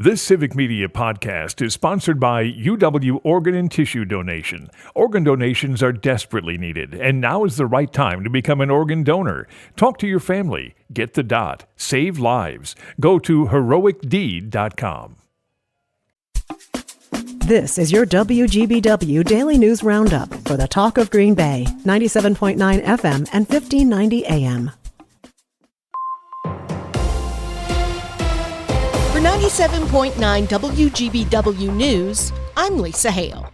This Civic Media podcast is sponsored by UW Organ and Tissue Donation. Organ donations are desperately needed, and now is the right time to become an organ donor. Talk to your family. Get the dot. Save lives. Go to heroicdeed.com. This is your WGBW Daily News Roundup for the Talk of Green Bay, 97.9 FM and 1590 AM. For 97.9 WGBW News, I'm Lisa Hale.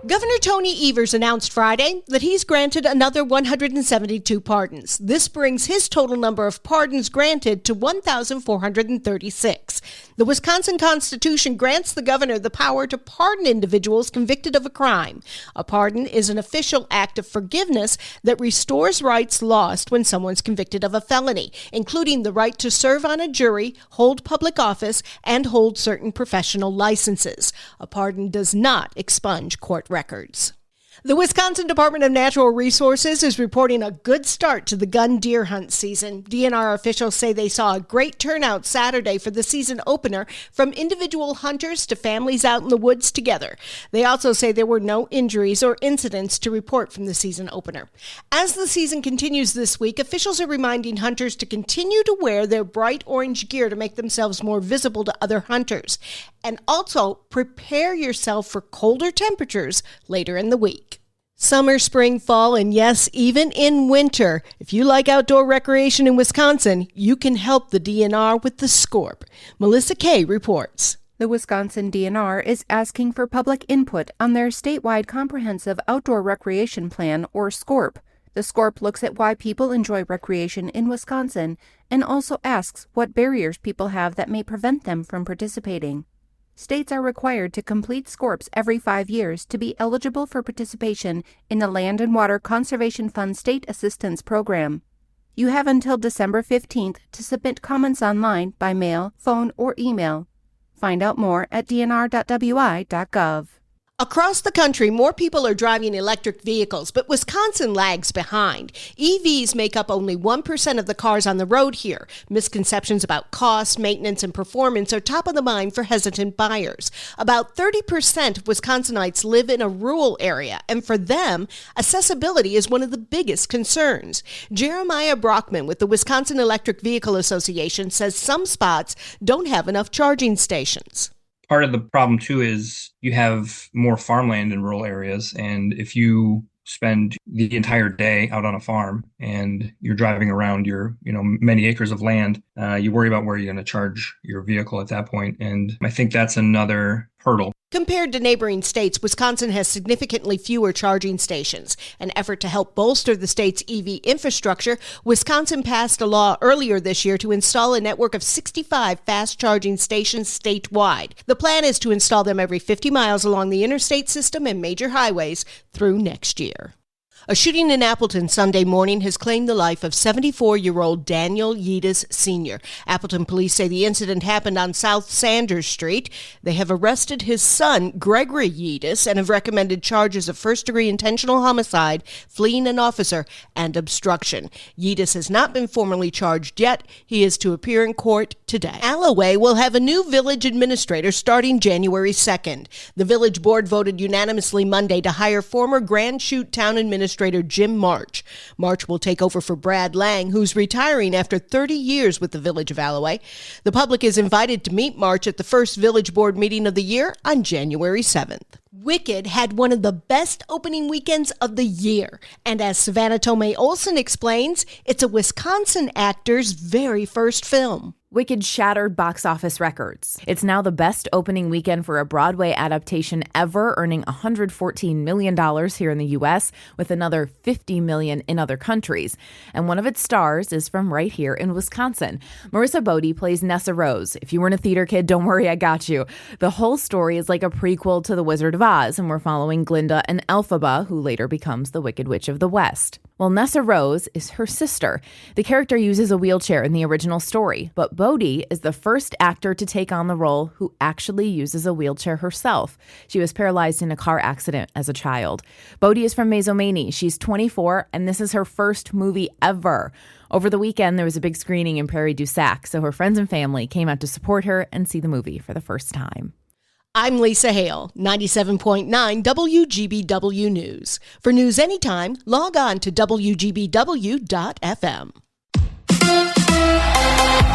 Governor Tony Evers announced Friday that he's granted another 172 pardons. This brings his total number of pardons granted to 1,436. The Wisconsin Constitution grants the governor the power to pardon individuals convicted of a crime. A pardon is an official act of forgiveness that restores rights lost when someone's convicted of a felony, including the right to serve on a jury, hold public office, and hold certain professional licenses. A pardon does not expunge court records. The Wisconsin Department of Natural Resources is reporting a good start to the gun deer hunt season. DNR officials say they saw a great turnout Saturday for the season opener, from individual hunters to families out in the woods together. They also say there were no injuries or incidents to report from the season opener. As the season continues this week, officials are reminding hunters to continue to wear their bright orange gear to make themselves more visible to other hunters. And also prepare yourself for colder temperatures later in the week. Summer, spring, fall, and yes, even in winter. If you like outdoor recreation in Wisconsin, you can help the DNR with the SCORP. Melissa Kay reports. The Wisconsin DNR is asking for public input on their statewide comprehensive outdoor recreation plan, or SCORP. The SCORP looks at why people enjoy recreation in Wisconsin and also asks what barriers people have that may prevent them from participating. States are required to complete SCORPs every 5 years to be eligible for participation in the Land and Water Conservation Fund State Assistance Program. You have until December 15th to submit comments online by mail, phone, or email. Find out more at dnr.wi.gov. Across the country, more people are driving electric vehicles, but Wisconsin lags behind. EVs make up only 1% of the cars on the road here. Misconceptions about cost, maintenance, and performance are top of the mind for hesitant buyers. About 30% of Wisconsinites live in a rural area, and for them, accessibility is one of the biggest concerns. Jeremiah Brockman with the Wisconsin Electric Vehicle Association says some spots don't have enough charging stations. Part of the problem, too, is you have more farmland in rural areas. And if you spend the entire day out on a farm and you're driving around your, many acres of land, you worry about where you're going to charge your vehicle at that point. And I think that's another hurdle. Compared to neighboring states, Wisconsin has significantly fewer charging stations. An effort to help bolster the state's EV infrastructure, Wisconsin passed a law earlier this year to install a network of 65 fast charging stations statewide. The plan is to install them every 50 miles along the interstate system and major highways through next year. A shooting in Appleton Sunday morning has claimed the life of 74-year-old Daniel Yeatus Sr. Appleton police say the incident happened on South Sanders Street. They have arrested his son, Gregory Yeatus, and have recommended charges of first-degree intentional homicide, fleeing an officer, and obstruction. Yeatus has not been formally charged yet. He is to appear in court today. Alloway will have a new village administrator starting January 2nd. The village board voted unanimously Monday to hire former Grand Chute Town Administrator Jim March. March will take over for Brad Lang, who's retiring after 30 years with the village of Alloway. The public is invited to meet March at the first village board meeting of the year on January 7th. Wicked had one of the best opening weekends of the year. And as Savannah Tomei Olson explains, it's a Wisconsin actor's very first film. Wicked shattered box office records. It's now the best opening weekend for a Broadway adaptation ever, earning $114 million here in the U.S., with another $50 million in other countries. And one of its stars is from right here in Wisconsin. Marissa Bodie plays Nessa Rose. If you weren't a theater kid, don't worry, I got you. The whole story is like a prequel to The Wizard of Oz, and we're following Glinda and Elphaba, who later becomes the Wicked Witch of the West. Well, Nessa Rose is her sister. The character uses a wheelchair in the original story, but Bodhi is the first actor to take on the role who actually uses a wheelchair herself. She was paralyzed in a car accident as a child. Bodhi is from Mazomanie. She's 24, and this is her first movie ever. Over the weekend, there was a big screening in Prairie du Sac, so her friends and family came out to support her and see the movie for the first time. I'm Lisa Hale, 97.9 WGBW News. For news anytime, log on to WGBW.FM.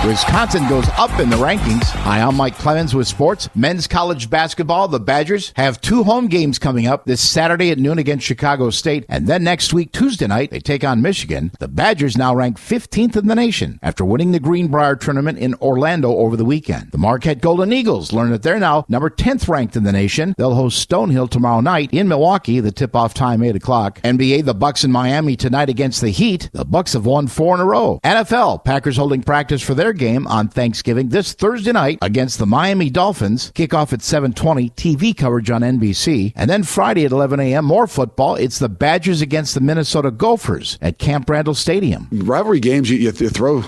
Wisconsin goes up in the rankings. Hi, I'm Mike Clemens with sports. Men's college basketball, the Badgers have 2 home games coming up this Saturday at noon against Chicago State. And then next week, Tuesday night, they take on Michigan. The Badgers now rank 15th in the nation after winning the Greenbrier tournament in Orlando over the weekend. The Marquette Golden Eagles learn that they're now number 10th ranked in the nation. They'll host Stonehill tomorrow night in Milwaukee. The tip-off time, 8 o'clock. NBA, the Bucks in Miami tonight against the Heat. The Bucks have won 4 in a row. NFL, Packers holding practice for their game on Thanksgiving this Thursday night against the Miami Dolphins. Kickoff at 7:20, TV coverage on NBC. And then Friday at 11 a.m., more football. It's the Badgers against the Minnesota Gophers at Camp Randall Stadium. Rivalry games, you throw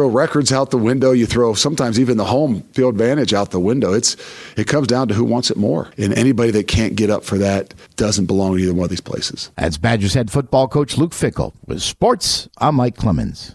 records out the window. You throw sometimes even the home field advantage out the window. It comes down to who wants it more. And anybody that can't get up for that doesn't belong in either one of these places. That's Badgers head football coach Luke Fickell. With sports, I'm Mike Clemens.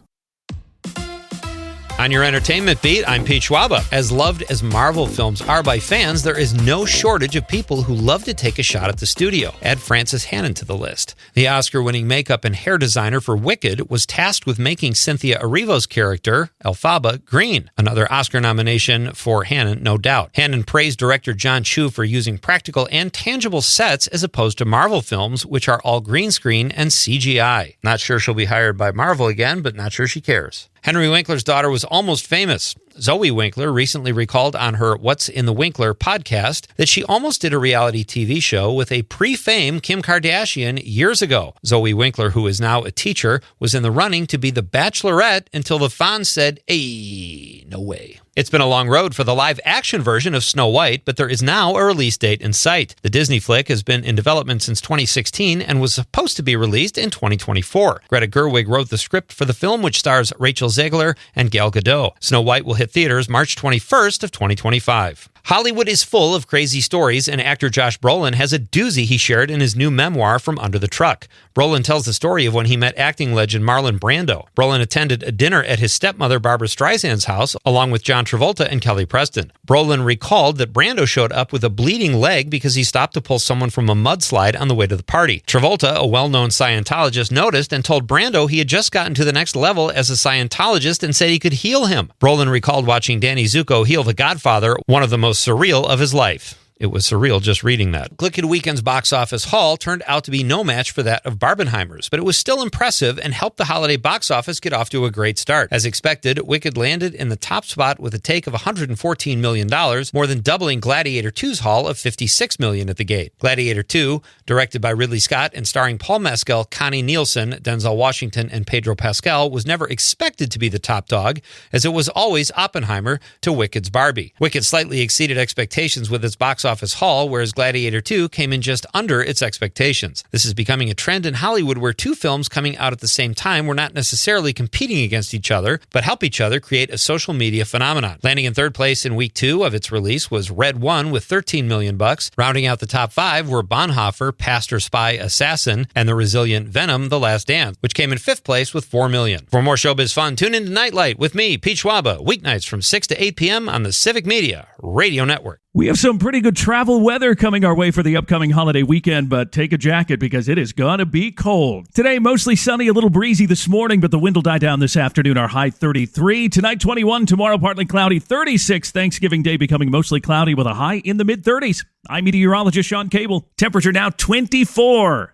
On your entertainment beat, I'm Pete Schwaba. As loved as Marvel films are by fans, there is no shortage of people who love to take a shot at the studio. Add Frances Hannon to the list. The Oscar-winning makeup and hair designer for Wicked was tasked with making Cynthia Erivo's character, Elphaba, green. Another Oscar nomination for Hannon, no doubt. Hannon praised director John Chu for using practical and tangible sets as opposed to Marvel films, which are all green screen and CGI. Not sure she'll be hired by Marvel again, but not sure she cares. Henry Winkler's daughter was almost famous. Zoe Winkler recently recalled on her What's in the Winkler podcast that she almost did a reality TV show with a pre-fame Kim Kardashian years ago. Zoe Winkler, who is now a teacher, was in the running to be the Bachelorette until the Fonz said, "Hey, no way." It's been a long road for the live-action version of Snow White, but there is now a release date in sight. The Disney flick has been in development since 2016 and was supposed to be released in 2024. Greta Gerwig wrote the script for the film, which stars Rachel Zegler and Gal Gadot. Snow White will hit theaters March 21st of 2025. Hollywood is full of crazy stories, and actor Josh Brolin has a doozy he shared in his new memoir, From Under the Truck. Brolin tells the story of when he met acting legend Marlon Brando. Brolin attended a dinner at his stepmother Barbara Streisand's house, along with John Travolta and Kelly Preston. Brolin recalled that Brando showed up with a bleeding leg because he stopped to pull someone from a mudslide on the way to the party. Travolta, a well-known Scientologist, noticed and told Brando he had just gotten to the next level as a Scientologist and said he could heal him. Brolin recalled watching Danny Zuko heal The Godfather, one of the most surreal of his life. It was surreal just reading that. Wicked Weekend's box office haul turned out to be no match for that of Barbenheimer's, but it was still impressive and helped the holiday box office get off to a great start. As expected, Wicked landed in the top spot with a take of $114 million, more than doubling Gladiator 2's haul of $56 million at the gate. Gladiator 2, directed by Ridley Scott and starring Paul Mescal, Connie Nielsen, Denzel Washington, and Pedro Pascal, was never expected to be the top dog, as it was always Oppenheimer to Wicked's Barbie. Wicked slightly exceeded expectations with its box office haul, whereas Gladiator 2 came in just under its expectations. This is becoming a trend in Hollywood where two films coming out at the same time were not necessarily competing against each other, but help each other create a social media phenomenon. Landing in third place in week 2 of its release was Red One with $13 million. Rounding out the top 5 were Bonhoeffer, Pastor, Spy, Assassin, and the resilient Venom, The Last Dance, which came in 5th place with $4 million. For more showbiz fun, tune in to Nightlight with me, Pete Schwaba, weeknights from 6 to 8 p.m. on the Civic Media Radio Network. We have some pretty good travel weather coming our way for the upcoming holiday weekend, but take a jacket because it is going to be cold. Today, mostly sunny, a little breezy this morning, but the wind will die down this afternoon. Our high 33. Tonight, 21. Tomorrow, partly cloudy. 36. Thanksgiving Day becoming mostly cloudy with a high in the mid-30s. I'm meteorologist Sean Cable. Temperature now 24.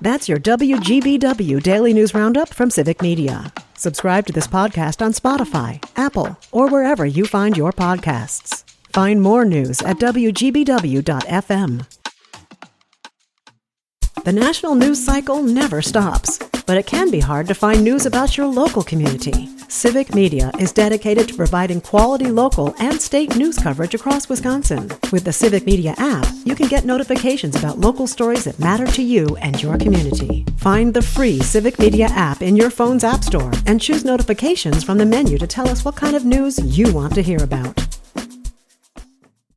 That's your WGBW Daily News Roundup from Civic Media. Subscribe to this podcast on Spotify, Apple, or wherever you find your podcasts. Find more news at WGBW.FM. The national news cycle never stops. but it can be hard to find news about your local community. Civic Media is dedicated to providing quality local and state news coverage across Wisconsin. With the Civic Media app, you can get notifications about local stories that matter to you and your community. Find the free Civic Media app in your phone's app store and choose notifications from the menu to tell us what kind of news you want to hear about.